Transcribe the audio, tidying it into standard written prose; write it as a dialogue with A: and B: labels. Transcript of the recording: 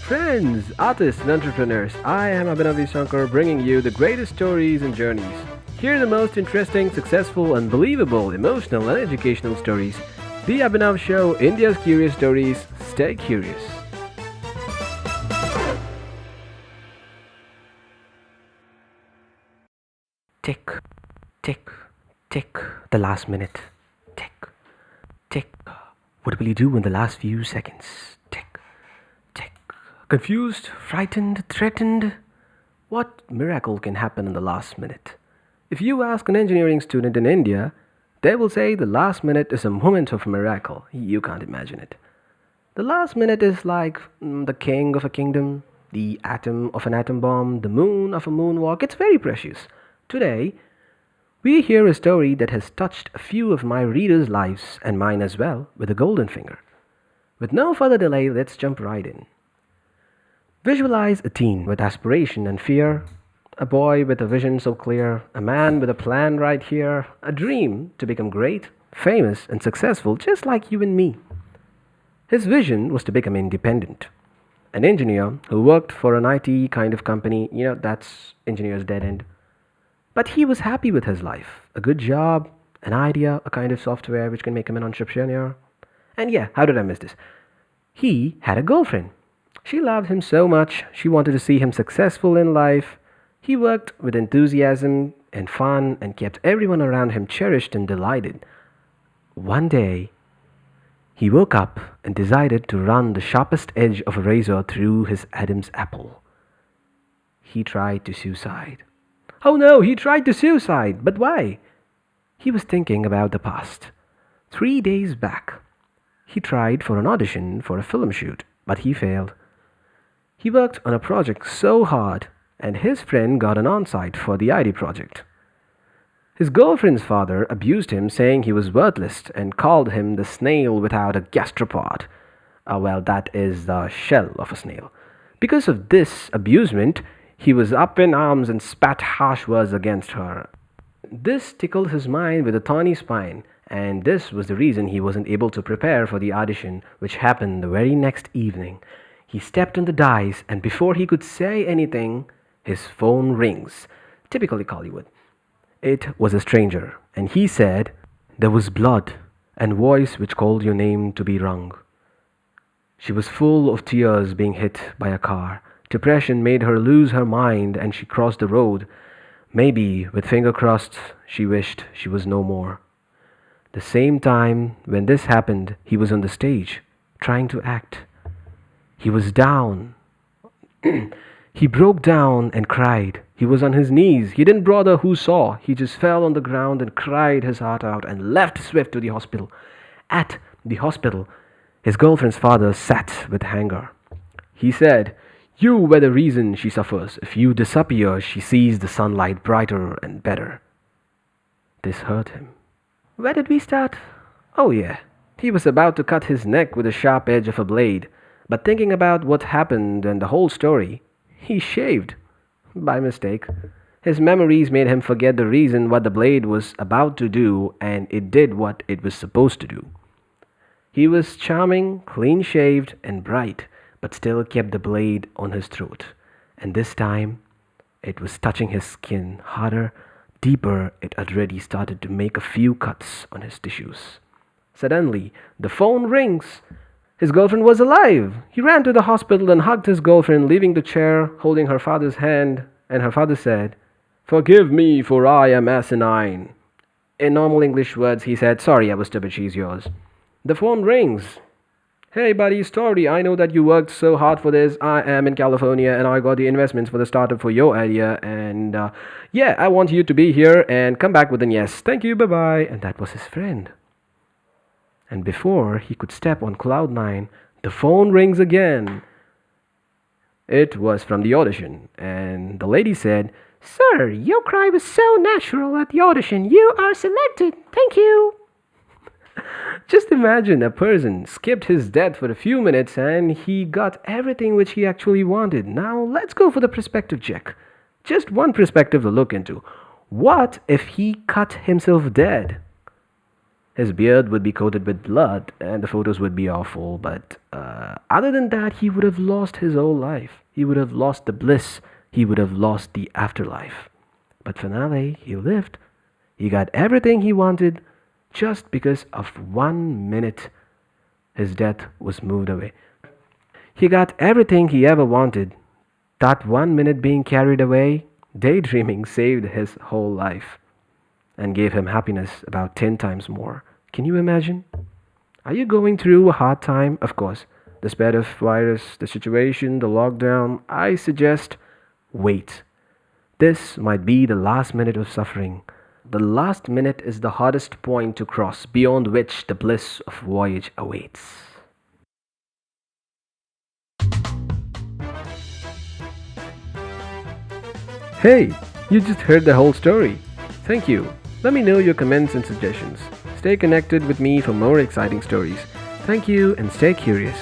A: Friends, artists, and entrepreneurs, I am Abhinav Sankar bringing you the greatest stories and journeys. Here are the most interesting, successful, unbelievable, emotional, and educational stories. The Abhinav Show, India's Curious Stories. Stay curious. Tick, tick, tick, the last minute. Tick, tick. What will you do in the last few seconds? Tick, tick. Confused, frightened, threatened? What miracle can happen in the last minute? If you ask an engineering student in India, they will say the last minute is a moment of miracle. You can't imagine it. The last minute is like the king of a kingdom, the atom of an atom bomb, the moon of a moonwalk. It's very precious. Today, we hear a story that has touched a few of my readers' lives and mine as well with a golden finger. With no further delay, let's jump right in. Visualize a teen with aspiration and fear, a boy with a vision so clear, a man with a plan right here, a dream to become great, famous, and successful just like you and me. His vision was to become independent. An engineer who worked for an IT kind of company, that's engineer's dead end. But he was happy with his life. A good job, an idea, a kind of software which can make him an entrepreneur. And yeah, how did I miss this? He had a girlfriend. She loved him so much, she wanted to see him successful in life. He worked with enthusiasm and fun and kept everyone around him cherished and delighted. One day, he woke up and decided to run the sharpest edge of a razor through his Adam's apple. He tried to suicide. Oh no, he tried to suicide. But why? He was thinking about the past. 3 days back, he tried for an audition for a film shoot, but he failed. He worked on a project so hard, and his friend got an on-site for the ID project. His girlfriend's father abused him, saying he was worthless, and called him the snail without a gastropod. That is the shell of a snail. Because of this abusement, he was up in arms and spat harsh words against her. This tickled his mind with a thorny spine, and this was the reason he wasn't able to prepare for the audition, which happened the very next evening. He stepped on the dice, and before he could say anything, his phone rings. Typically Hollywood. It was a stranger, and he said, "There was blood and voice which called your name to be rung." She was full of tears being hit by a car. Depression made her lose her mind and she crossed the road. Maybe, with finger crossed, she wished she was no more. The same time when this happened, he was on the stage, trying to act. He was down. He broke down and cried. He was on his knees. He didn't bother who saw. He just fell on the ground and cried his heart out and left swift to the hospital. At the hospital, his girlfriend's father sat with anger. He said, "You were the reason she suffers. If you disappear, she sees the sunlight brighter and better." This hurt him. Where did we start? Oh yeah, he was about to cut his neck with the sharp edge of a blade. But thinking about what happened and the whole story, he shaved. By mistake. His memories made him forget the reason what the blade was about to do, and it did what it was supposed to do. He was charming, clean-shaved, and bright, but still kept the blade on his throat. And this time, it was touching his skin harder, deeper. It already started to make a few cuts on his tissues. Suddenly, the phone rings. His girlfriend was alive. He ran to the hospital and hugged his girlfriend, leaving the chair, holding her father's hand, and her father said, "Forgive me, for I am asinine." In normal English words, he said, "Sorry, I was stupid, she's yours." The phone rings. "Hey buddy, sorry, I know that you worked so hard for this. I am in California and I got the investments for the startup for your idea, and I want you to be here and come back with an yes. Thank you, bye-bye." And that was his friend. And before he could step on cloud nine, the phone rings again. It was from the audition, and the lady said, "Sir, your cry was so natural at the audition. You are selected. Thank you." Just imagine a person skipped his death for a few minutes and he got everything which he actually wanted. Now let's go for the perspective check. Just one perspective to look into. What if he cut himself dead? His beard would be coated with blood, and the photos would be awful. But other than that, he would have lost his whole life. He would have lost the bliss. He would have lost the afterlife. But finale, he lived. He got everything he wanted just because of 1 minute. His death was moved away. He got everything he ever wanted. That 1 minute being carried away, daydreaming saved his whole life and gave him happiness about 10 times more. Can you imagine? Are you going through a hard time? Of course. The spread of virus, the situation, the lockdown. I suggest wait. This might be the last minute of suffering. The last minute is the hardest point to cross, beyond which the bliss of voyage awaits. Hey, you just heard the whole story. Thank you. Let me know your comments and suggestions. Stay connected with me for more exciting stories. Thank you and stay curious.